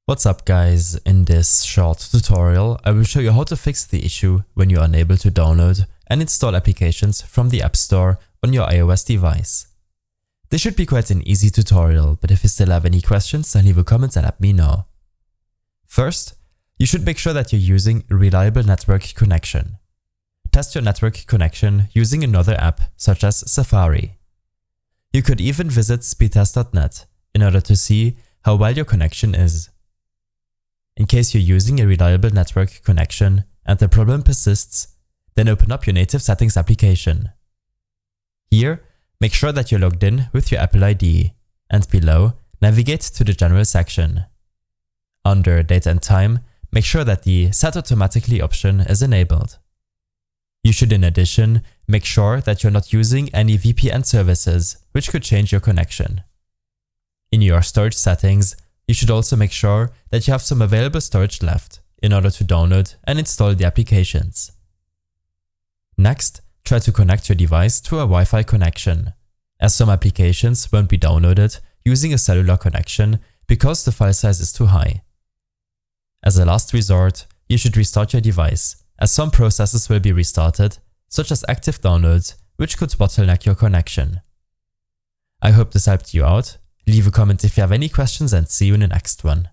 What's up guys, in this short tutorial I will show you how to fix the issue when you are unable to download and install applications from the App Store on your iOS device. This should be quite an easy tutorial, but if you still have any questions then leave a comment and let me know. First, you should make sure that you're using a reliable network connection. Test your network connection using another app such as Safari. You could even visit speedtest.net in order to see how well your connection is. In case you're using a reliable network connection and the problem persists, then open up your native settings application. Here, make sure that you're logged in with your Apple ID, and below, navigate to the General section. Under Date and Time, make sure that the Set Automatically option is enabled. You should in addition make sure that you're not using any VPN services, which could change your connection. In your storage settings, you should also make sure that you have some available storage left in order to download and install the applications. Next, try to connect your device to a Wi-Fi connection, as some applications won't be downloaded using a cellular connection because the file size is too high. As a last resort, you should restart your device, as some processes will be restarted, such as active downloads, which could bottleneck your connection. I hope this helped you out. Leave a comment if you have any questions and see you in the next one.